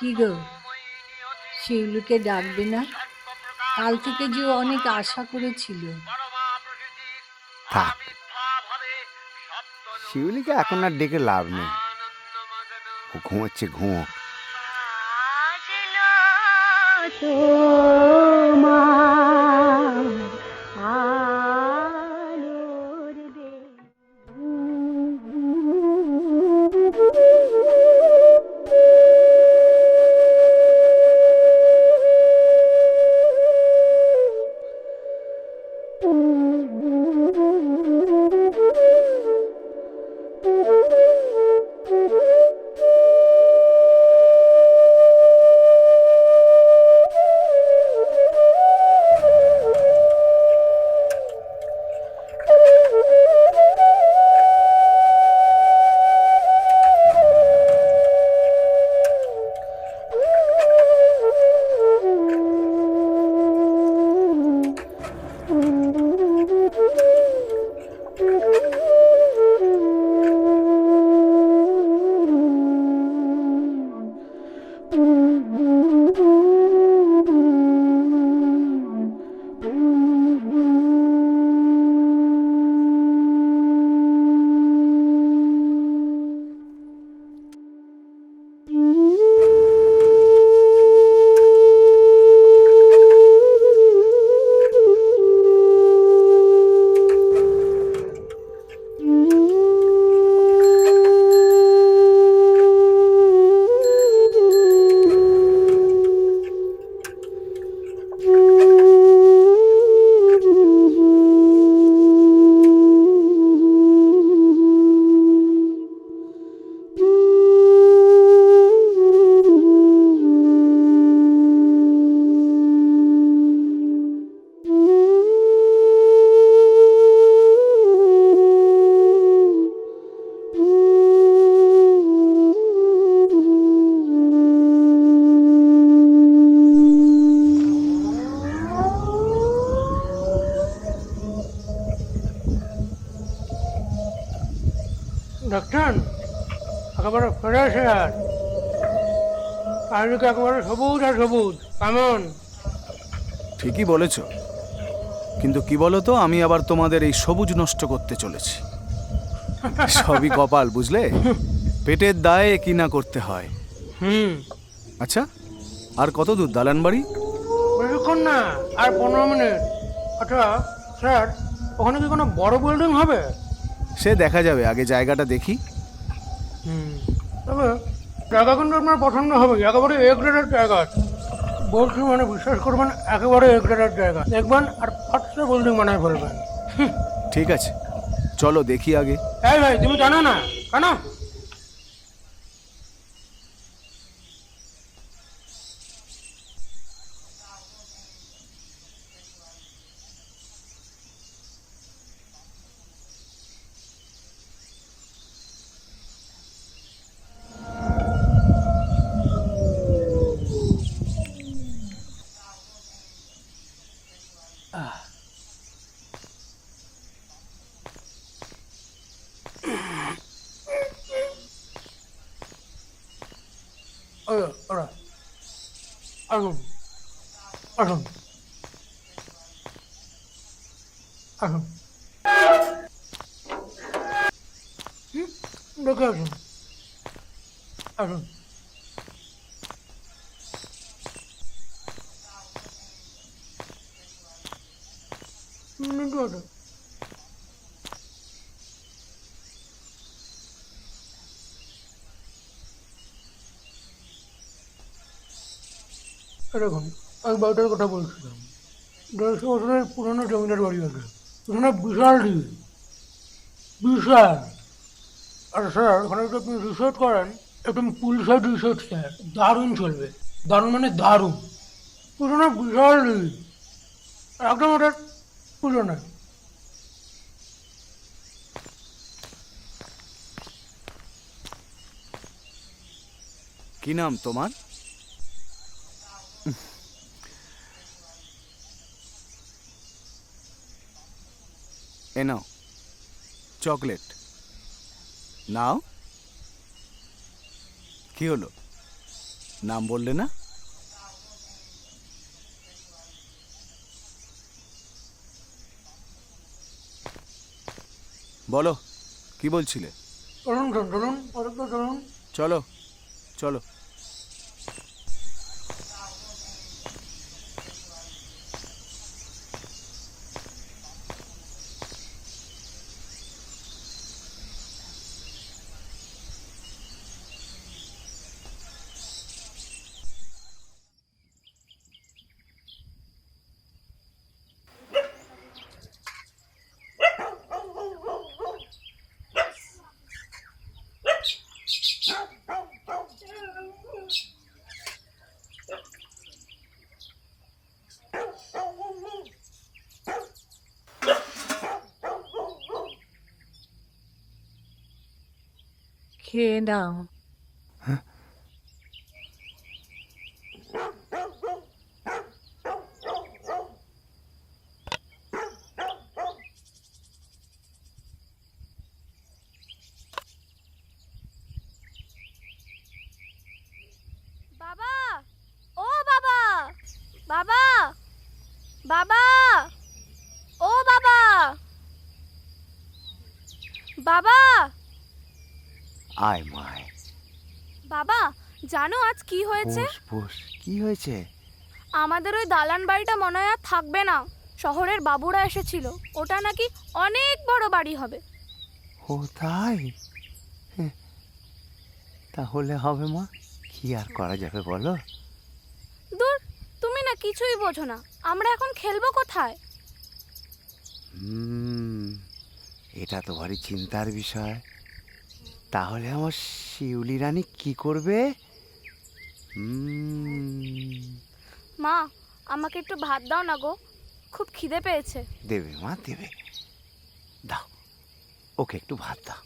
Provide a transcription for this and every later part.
কি গো, শিউলিকে ডাকবে না? কাল থেকে যে অনেক আশা করেছিল। থাক, শিউলিকে এখন আর ডেকে লাভ নেই। ও ঘুমোচ্ছে, ঘুমো। দেখছেন, একেবারে ফ্রেশ এয়ার, চারিদিকে একেবারে সবুজ আর সবুজ। কেমন? ঠিকই বলেছ, কিন্তু কি বলো তো, আমি আবার তোমাদের এই সবুজ নষ্ট করতে চলেছি। সবই কপাল, বুঝলে? পেটের দায়ে কি না করতে হয়। আচ্ছা, আর কত দূর দালান বাড়ি? বেশিক্ষণ না, আর 15 মিনিট। আচ্ছা স্যার, ওখানে কি কোনো বড় বিল্ডিং হবে? সে দেখা যাবে, আগে জায়গাটা দেখি। তবে জায়গা কিন্তু আপনার পছন্দ হবে, একেবারে এ গ্রেডের জায়গা। বলছি মানে বিশ্বাস করবেন, একেবারে এ গ্রেডের জায়গা দেখবেন আর ফার্স্টে বিল্ডিং বানায় ফেলবেন। ঠিক আছে, চলো দেখি আগে। এই ভাই, তুমি জানো না কেন? ওরা আসুন আসুন। আসুন। দেখে আসুন, আসুন। মিন্টু আছে। এরকম আমি বাড়িটার কথা বলছিলাম। 150 বছরের পুরনো জমিদার বাড়ি আছে। এখানে বিশাল ডিল, বিশাল। আর স্যার ওখানে যদি আপনি রিসোর্ট করেন, একদম পুল সাইড রিসোর্ট স্যার, দারুণ চলবে। দারুণ মানে দারুণ। পুরোনো বিশাল ডিল, একদম ওটা পুরোনো। কি নাম তোমার? এ নাও চকলেট, নাও। কি হলো, নাম বললে না? বলো, কি বলছিলে? চলুন স্যার, চলুন, আরেকটা চলুন। চলো চলো। খেয়ে নাও। বাবা, ও বাবা, বাবা, বাবা, ও বাবা, বাবা, আয় মায়, বাবা, জানো আজ কি হয়েছে? বস বস, কি হয়েছে? আমাদের ওই দালান বাড়িটা মনে হয় আর থাকবে না। শহরের বাবুরা এসেছিল, ওটা নাকি অনেক বড় বাড়ি হবে। ও তাই? হ্যাঁ, তাহলে হবে মা, কি আর করা যাবে বলো? দূর, তুমি না কিছুই বোঝো না। আমরা এখন খেলবো কোথায়? এটা তো ভারী চিন্তার বিষয়। তাহলে আমার শিউলি রানী কি করবে? মা, আমাকে একটু ভাত দাও না গো, খুব খিদে পেয়েছে। দেবে মা, দেবে। দাও, ওকে একটু ভাত দাও।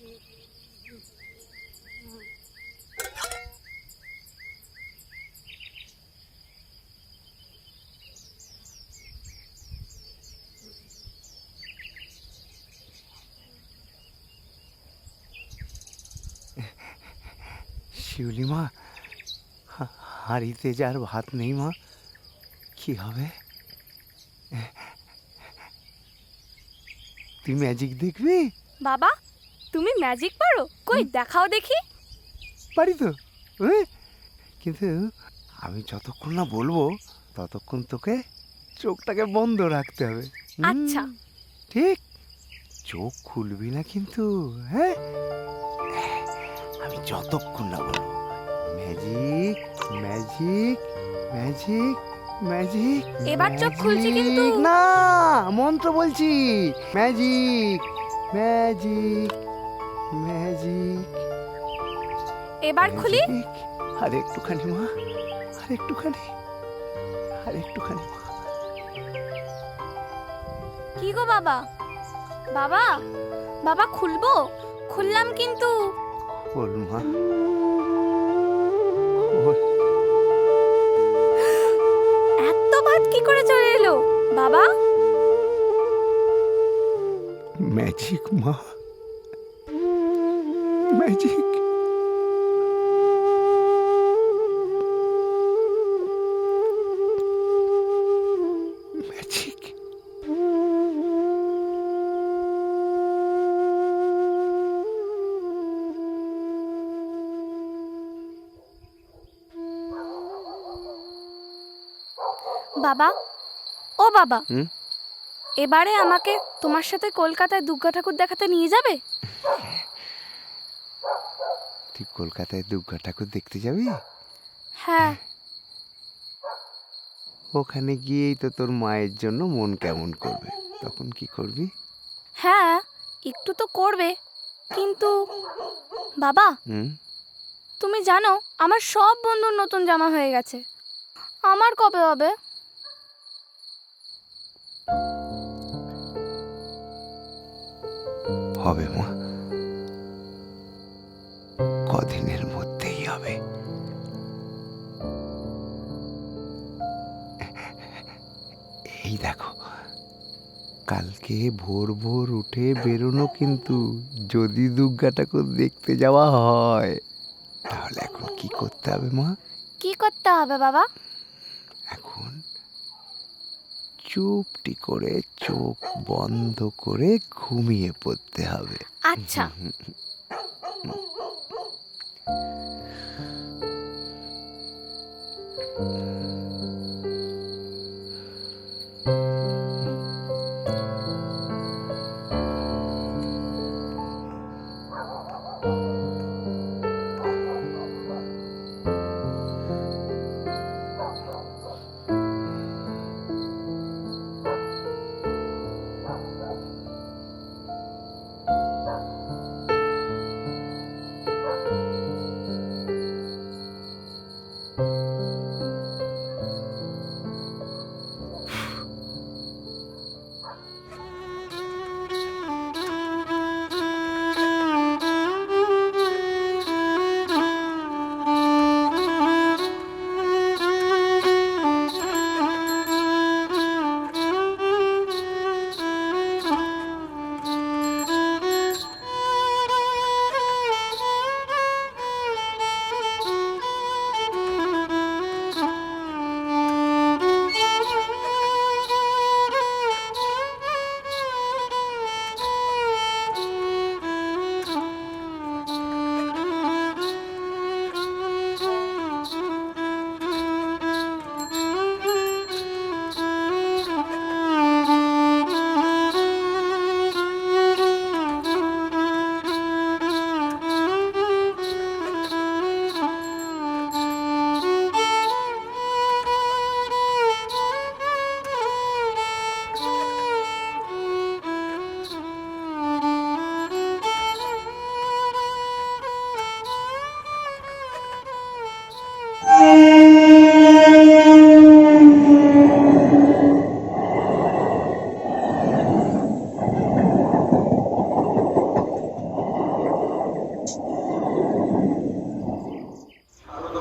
শিউলি মা, হাঁড়িতে যার ভাত নেই মা, কি হবে? তুই ম্যাজিক দেখবি? বাবা, তুমি ম্যাজিক পারো? কই দেখাও দেখি। পারি তো, কিন্তু আমি যতক্ষণ না বলবো ততক্ষণ তোকে চোখটাকে বন্ধ রাখতে হবে। আচ্ছা। ঠিক, চোখ খুলবি না কিন্তু, হ্যাঁ? আমি যতক্ষণ না বলবো ম্যাজিক ম্যাজিক ম্যাজিক ম্যাজিক। এবার চোখ খুলছি কিন্তু। না, মন্ত্র বলছি। Magic magic magic. এবার খুলি। আর একটুখানি মা, আর একটুখানি, আর একটুখানি মা। কি গো বাবা, বাবা, বাবা খুলবো? খুললাম কিন্তু। বল মা, বল। এত ভাত কি করে চলে এলো বাবা? ম্যাজিক মা, ম্যাজিক। ম্যাজিক। বাবা, ও বাবা, হুম? এবারে আমাকে তোমার সাথে কলকাতায় দুর্গা ঠাকুর দেখাতে নিয়ে যাবে? তুই কলকাতায় দুর্গা ঠাকুর দেখতে যাবি? হ্যাঁ। ওখানে গিয়েই তো তোর মায়ের জন্য মন কেমন করবে, তখন কি করবি? হ্যাঁ, একটু তো করবে, কিন্তু বাবা, হুম? তুমি জানো আমার সব বন্ধুর নতুন জামা হয়ে গেছে, আমার কবে হবে? হবে মা, কদিনের মধ্যেই হবে। এই দেখো, কালকে ভোর ভোর উঠে বেরোনো কিন্তু, যদি দুর্গা ঠাকুর দেখতে যাওয়া হয়। তাহলে এখন কি করতে হবে মা? কি করতে হবে বাবা? এখন চুপটি করে চোখ বন্ধ করে ঘুমিয়ে পড়তে হবে। আচ্ছা।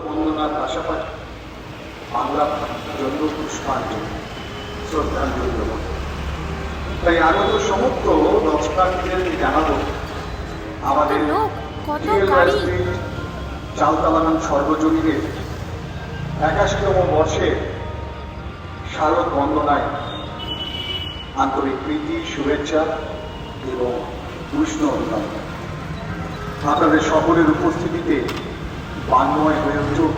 বন্দনার পাশাপাশি আমরা জন্য পুষ্পাঞ্জলি শ্রদ্ধাঞ্জলি দেব। তাই আগত সমস্ত দর্শনার্থীদেরকে জানাবো, আমাদের লোক, কত গাড়ি! চালতা বাগান সর্বজনীনের 81তম বর্ষে শারদ বন্দনায় আন্তরিক প্রীতি, শুভেচ্ছা এবং উষ্ণ অভিনন্দন। আপনাদের সকলের উপস্থিতিতে বান্ময় হয়ে উঠুক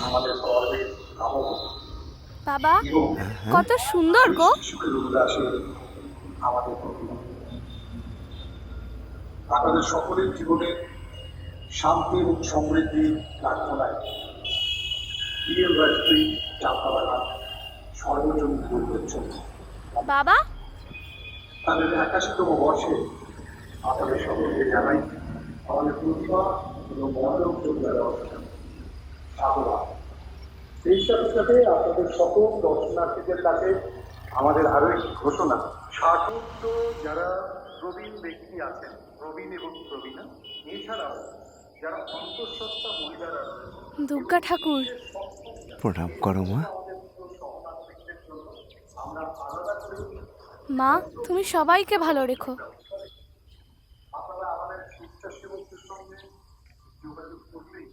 আমাদের গর্বের আবহ বাবা, এবং কত সুন্দর গো! সুখের উল্লাসে আমাদের প্রতিমা। আপনাদের সকলের জীবনে শান্তি এবং সমৃদ্ধি প্রার্থনায় ইউনিভার্সিটি চালতাবাগান সর্বজনীন পরিবেশ চলছে। বাবা, তাদের 81তম বর্ষে আপনাদের সকলকে জানাই আমাদের প্রতিভা এবং মনোযোগ দেওয়ার সাধুবাদ। এই সাথে সাথে আপনাদের সকল দর্শনার্থীদের কাছে আমাদের আরো একটি ঘোষণা, সাধুত্ব যারা প্রবীণ ব্যক্তি আছেন, প্রবীণ এবং প্রবীণা, এছাড়াও যারা অন্তঃসত্ত্বা মহিলারা রয়েছেন, দুর্গা ঠাকুর, প্রণাম করো মা। আমরা আলাদা করে মা তুমি সবাইকে ভালো রেখো। আপনারা আমাদের স্বেচ্ছাসেবকদের সঙ্গে যোগাযোগ করলেই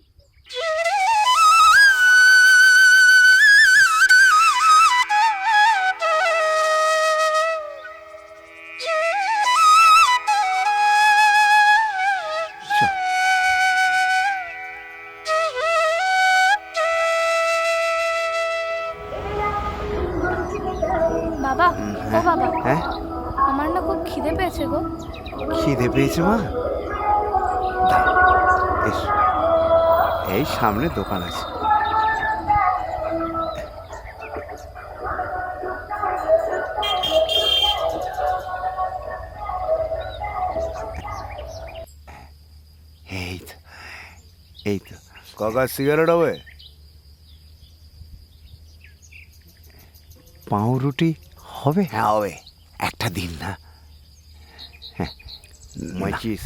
বাবা, ও বাবা, হ্যাঁ, আমার না খুব খিদে পেয়েছে গো। খিদে পেয়েছে মা? দাঁড়া, এসো, এই সামনে দোকান আছে। এই তো, এই তো। কাকা সিগারেট হবে? পাউরুটি হবে? হ্যাঁ হবে, একটা দিন না। হ্যাঁ, মাইচিস।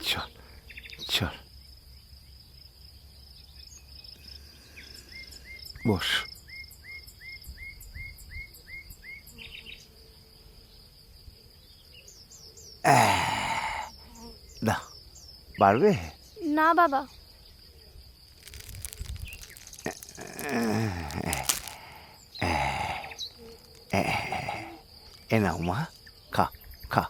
চল চল, বস। দাও, পারবে? না বাবা। এ নাও মা, খা খা।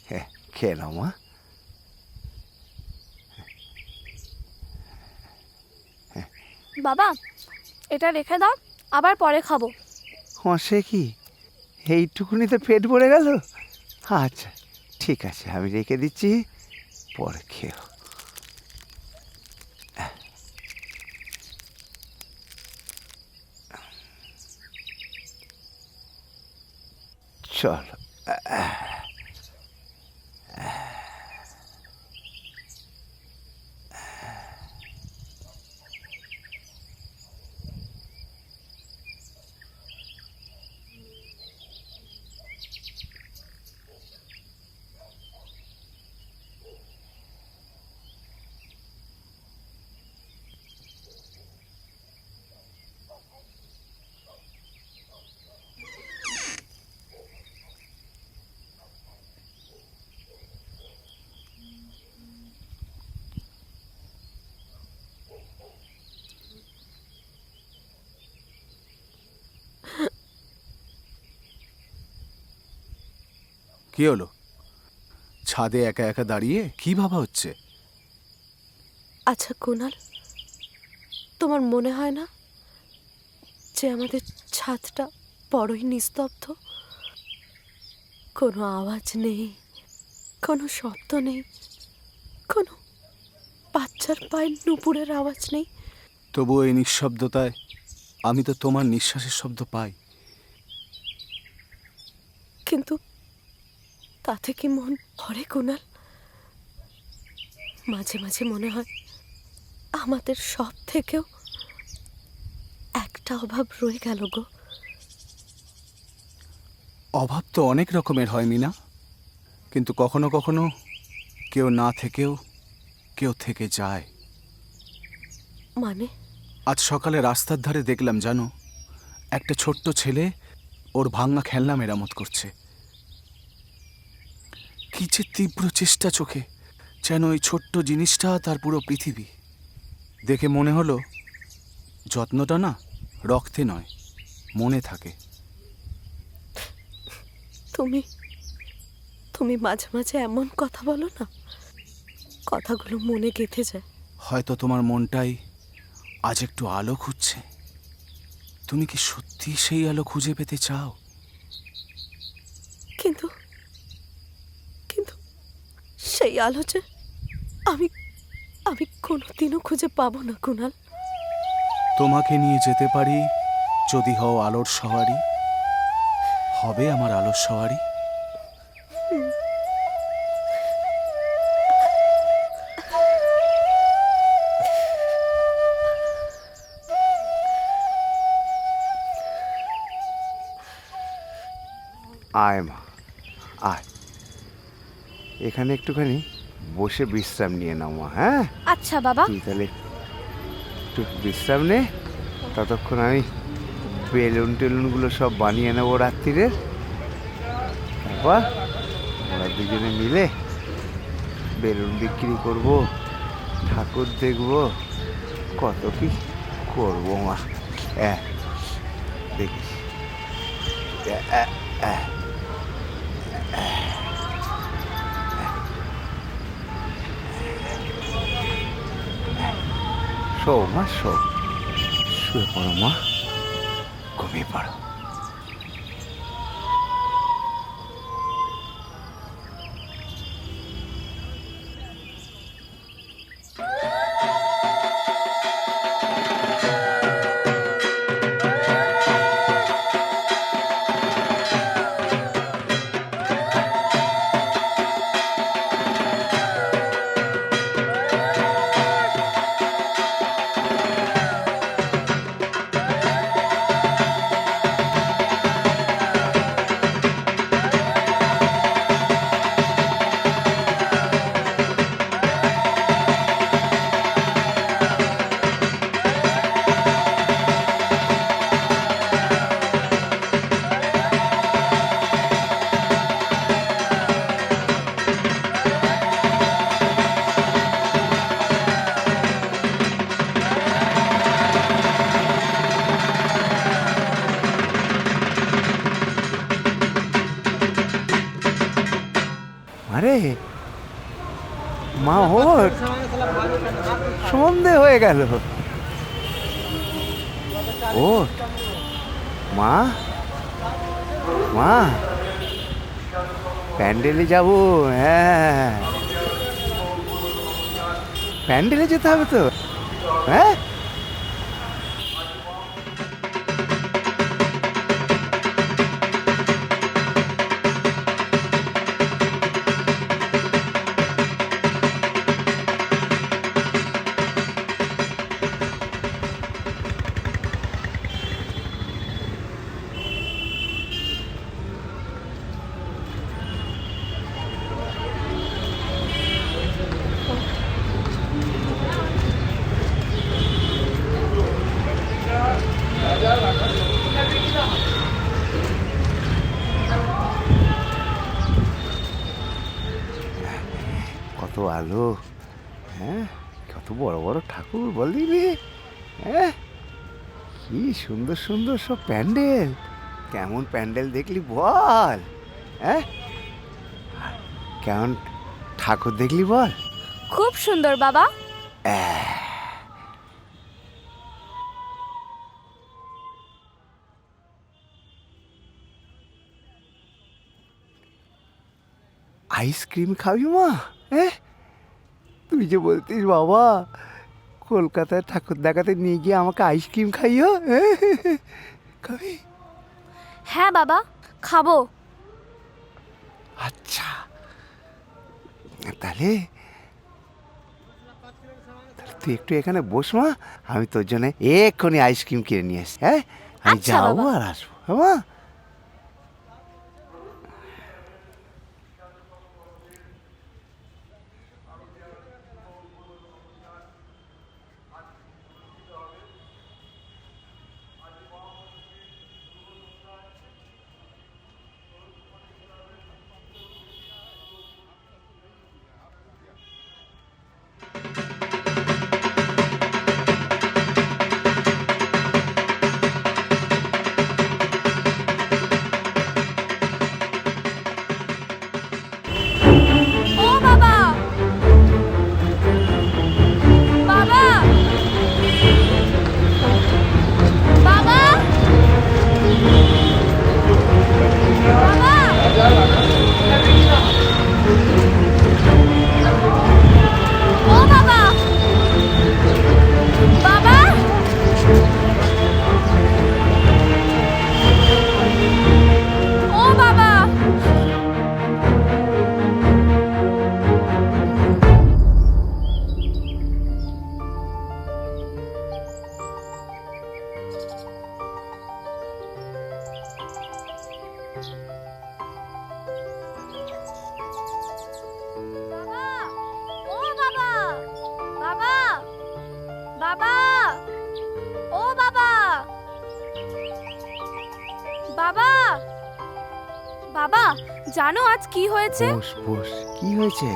হ্যাঁ, খেয়ে নাও মা। বাবা, এটা রেখে দাও, আবার পরে খাবো। সে কি, এইটুকুনিতে পেট ভরে গেল? আচ্ছা ঠিক আছে, আমি রেখে দিচ্ছি, পরে খেও। চলো। কি হলো? ছাদে একা একা দাঁড়িয়ে কি ভাবা হচ্ছে? আচ্ছা কুনাল, তোমার মনে হয় না যে আমাদের ছাদটা বড়ই নিস্তব্ধ? কোনো আওয়াজ নেই, কোনো শব্দ নেই, কোনো বাচ্চার পায়ের নুপুরের আওয়াজ নেই। তবুও এই নিঃশব্দতায় আমি তো তোমার নিঃশ্বাসের শব্দ পাই। কিন্তু তাতে কি মন ভরে কুনাল? মাঝে মাঝে মনে হয় আমাদের সব থেকেও একটা অভাব রয়ে গেল গো। অভাব তো অনেক রকমের হয় মিনা, কিন্তু কখনো কখনো কেউ না থেকেও কেউ থেকে যায়। মানে? আজ সকালে রাস্তার ধারে দেখলাম জানো, একটা ছোট্ট ছেলে ওর ভাঙা খেলনা মেরামত করছে। কি যে তীব্র চেষ্টা চোখে, যেন ওই ছোট্ট জিনিসটা তার পুরো পৃথিবী। দেখে মনে হলো যত্নটা না রক্তে নয়, মনে থাকে। তুমি তুমি মাঝে মাঝে এমন কথা বলো না, কথাগুলো মনে গেঁথে যায়। হয়তো তোমার মনটাই আজ একটু আলো খুঁজছে। তুমি কি সত্যি সেই আলো খুঁজে পেতে চাও? কিন্তু কিন্তু সেই আলো যে আমি আমি কোনোদিনও খুঁজে পাবো না কুনাল। তোমাকে নিয়ে যেতে পারি যদি হও আলোর সওয়ারি, হবে আমার আলোর সওয়ারি। আয় মা, আয়, এখানে একটুখানি বসে বিশ্রাম নিয়ে নাও মা। হ্যাঁ, আচ্ছা বাবা। তুই তাহলে একটু বিশ্রাম নে, ততক্ষণ আমি বেলুন টেলুনগুলো সব বানিয়ে নেবো রাত্রিরের। তারপর আমরা দুজনে মিলে বেলুন বিক্রি করবো, ঠাকুর দেখবো, কত কি করবো মা। দেখিস শো মা, শো, শুয়ে পড়ো মা, ঘুমিয়ে পড়ো। আরে মা, ওঠ, সন্ধে হয়ে গেল। ওঠ মা, মা, প্যান্ডেলে যাবো। হ্যাঁ, প্যান্ডেলে যেতে হবে তো। হ্যাঁ, কত আলো, হ্যাঁ, কত বড় বড় ঠাকুর বললি রে। হ্যাঁ, কি সুন্দর সুন্দর সব প্যান্ডেল। কেমন প্যান্ডেল দেখলি বল? হ্যাঁ, কেমন ঠাকুর দেখলি বল? খুব সুন্দর বাবা। আইসক্রিম খাবি মা? হ্যাঁ, তুই যে বলতিস বাবা কলকাতায় ঠাকুর দেখাতে নিয়ে গিয়ে আমাকে আইসক্রিম খাইও। হ্যাঁ, খাবি? হ্যাঁ বাবা, খাবো। আচ্ছা, তাহলে তুই একটু এখানে বস মা, আমি তোর জন্য এক্ষুনি আইসক্রিম কিনে নিয়ে আসি। হ্যাঁ, আমি আচ্ছা, যাবো বাবা। আর আসবো। হ্যাঁ মা। ও বাবা, বাবা, বাবা, ও বাবা, বাবা, ও বাবা। বাবা, ও বাবা, বাবা, বাবা, ও বাবা, বাবা, বাবা, জানো আজ কি হয়েছে? বস বস, কি হয়েছে?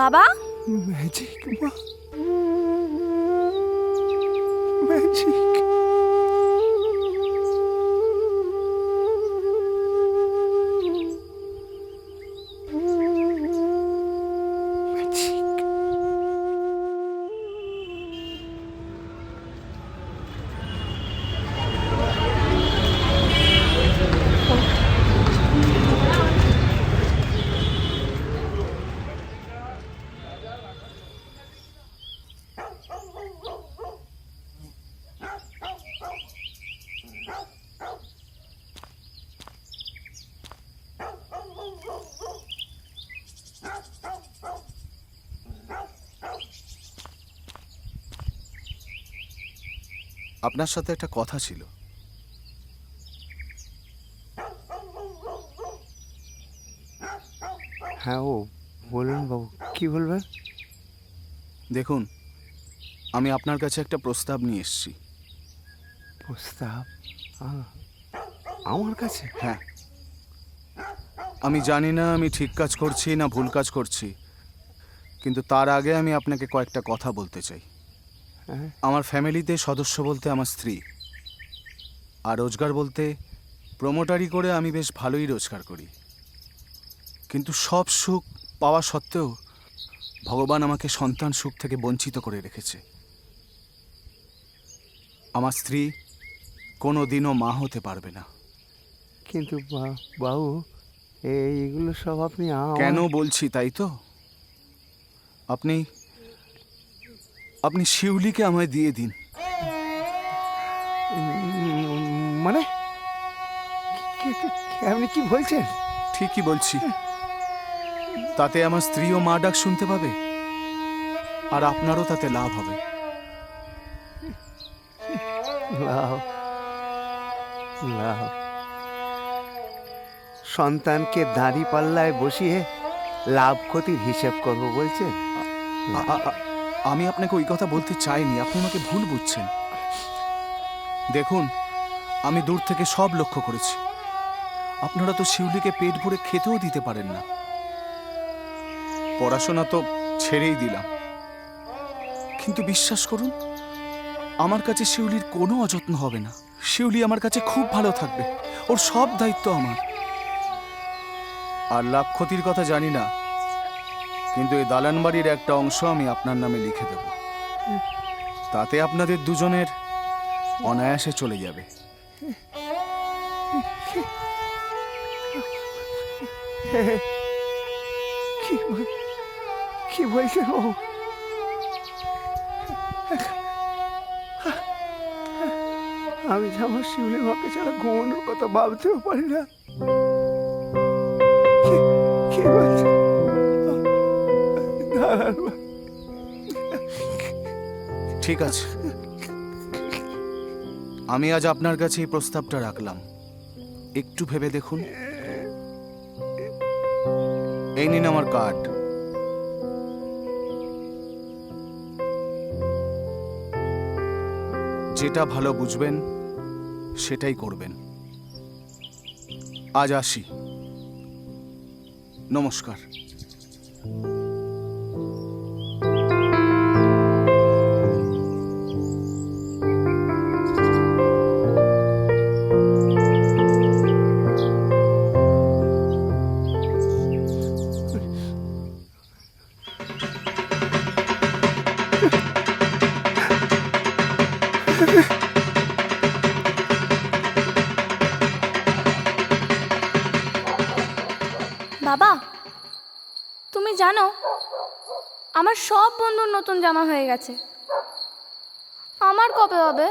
বাবা, ম্যাজিক মা, ম্যাজিক। আপনার সাথে একটা কথা ছিল। হ্যাঁ, ও বলুন বাবু, কি বলবেন? দেখুন, আমি আপনার কাছে একটা প্রস্তাব নিয়ে এসেছি। প্রস্তাব? আমার কাছে? হ্যাঁ, আমি জানি না আমি ঠিক কাজ করছি না ভুল কাজ করছি, কিন্তু তার আগে আমি আপনাকে কয়েকটা কথা বলতে চাই। হ্যাঁ। আমার ফ্যামিলিতে সদস্য বলতে আমার স্ত্রী, আর রোজগার বলতে প্রমোটারি করে আমি বেশ ভালোই রোজগার করি। কিন্তু সব সুখ পাওয়া সত্ত্বেও ভগবান আমাকে সন্তান সুখ থেকে বঞ্চিত করে রেখেছে। আমার স্ত্রী কোনো দিনও মা হতে পারবে না। কিন্তু বাবু, এইগুলো সব আপনি কেন বলছি তাই তো? আপনি আপনি শিউলিকে আমায় দিয়ে দিন। মানে আপনি কি বলছেন? ঠিকই বলছি। তাতে আমার স্ত্রীও মা ডাক শুনতে পাবে, আর আপনারও তাতে লাভ হবে। লাভ? লাভ? সন্তানকে দাঁড়ি পাল্লায় বসিয়ে লাভ ক্ষতির হিসেব করবো বলছেন? আমি আপনাকে ওই কথা বলতে চাইনি, আপনি আমাকে ভুল বুঝছেন। দেখুন, আমি দূর থেকে সব লক্ষ্য করেছি। আপনারা তো শিউলিকে পেট ভরে খেতেও দিতে পারেন না। পড়াশোনা তো ছেড়েই দিলাম, কিন্তু বিশ্বাস করুন, আমার কাছে শিউলির কোনো অযত্ন হবে না। শিউলি আমার কাছে খুব ভালো থাকবে, ওর সব দায়িত্ব আমার। আর লাভ ক্ষতির কথা জানি না, কিন্তু এই দালান বাড়ির একটা অংশ আমি আপনার নামে লিখে দেব। তাতে আপনাদের দুজনের অনায়াসে চলে যাবে। কি বলছেন বাবু? আমি যে আমার শিউলি মাকে ছাড়া ঘুমানোর কথা ভাবতেও পারি না। কি বলছেন? ঠিক আছে, আমি আজ আপনার কাছে এই প্রস্তাবটা রাখলাম। একটু ভেবে দেখুন। এই নিন আমার কার্ড। যেটা ভালো বুঝবেন সেটাই করবেন। আজ আসি, নমস্কার। বাবা, তুমি জানো আমার সব বন্ধুর নতুন জামা হয়ে গেছে, আমার কবে হবে?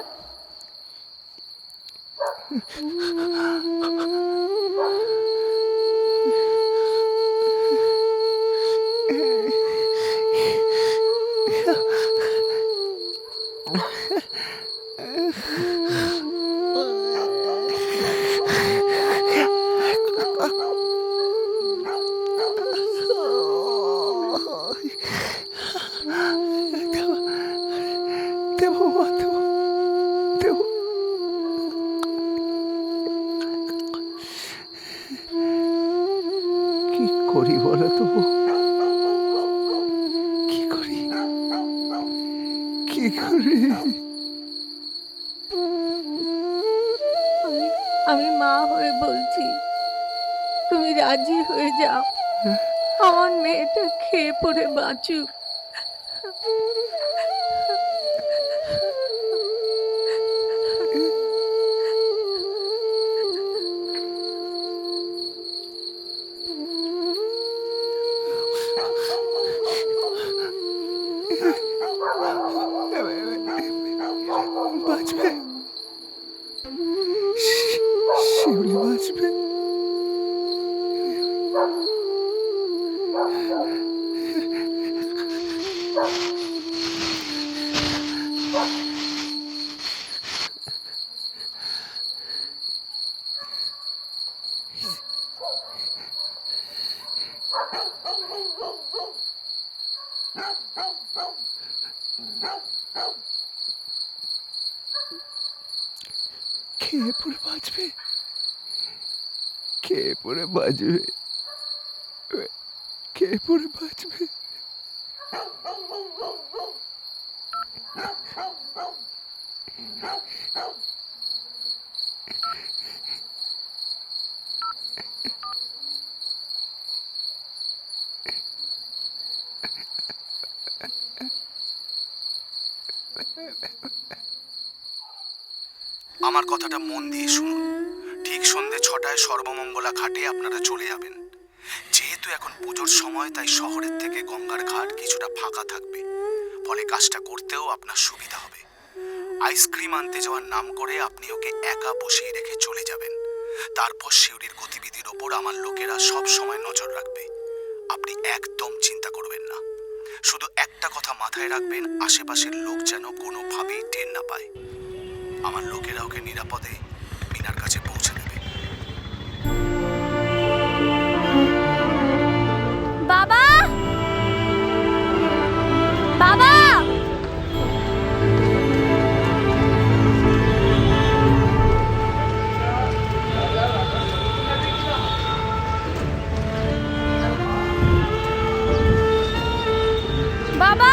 কি করি বলো তো? কি করে? আমি মা হয়ে বলছি, তুমি রাজি হয়ে যাও, আমার মেয়েটা খেয়ে পড়ে বাঁচুক। বাঁচবে, শিউলি বাঁচবে। খেয়ে পড়ে বাঁচবে, খেয়ে পড়ে বাঁচবে, খেয়ে পড়ে বাঁচবে। আমার কথাটা মন দিয়ে শুনুন। ঠিক সন্ধ্যে 6টায় সর্বমঙ্গলা ঘাটে আপনারা চলে যাবেন। যেহেতু এখন পুজোর সময়, তাই শহরের থেকে গঙ্গার ঘাট কিছুটা ফাঁকা থাকবে, ফলে কাজটা করতেও আপনার সুবিধা হবে। আইসক্রিম আনতে যাওয়ার নাম করে আপনি ওকে একা বসিয়ে রেখে চলে যাবেন। তারপর শিউরির গতিবিধির ওপর আমার লোকেরা সব সময় নজর রাখবে। আপনি একদম চিন্তা করবেন না। শুধু একটা কথা মাথায় রাখবেন, আশেপাশের লোক যেন কোনোভাবেই টের না পায়। আমার লোকেরা ওকে নিরাপদে মিনার কাছে পৌঁছে দেবে। বাবা, বাবা, বাবা,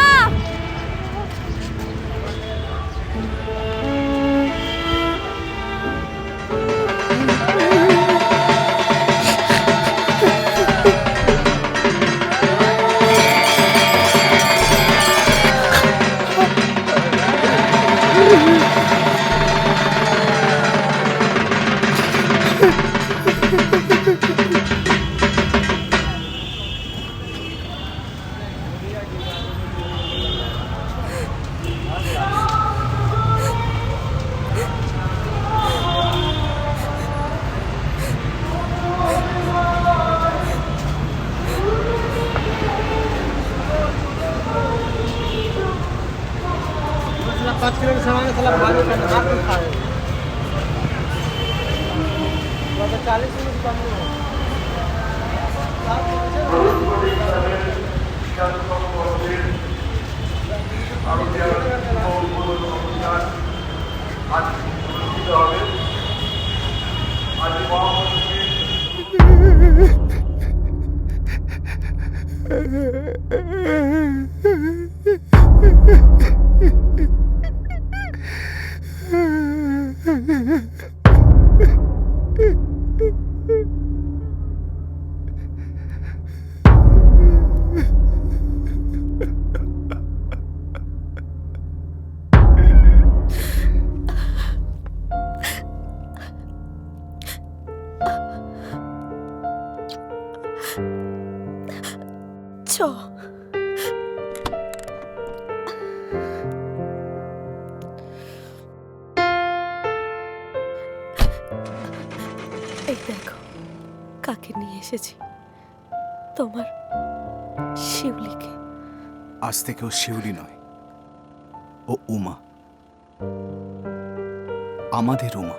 চ। এই দেখো কাকে নিয়ে এসেছি, তোমার শিউলিকে। আজ থেকে ও শিউলি নয়, ও উমা, আমাদের উমা।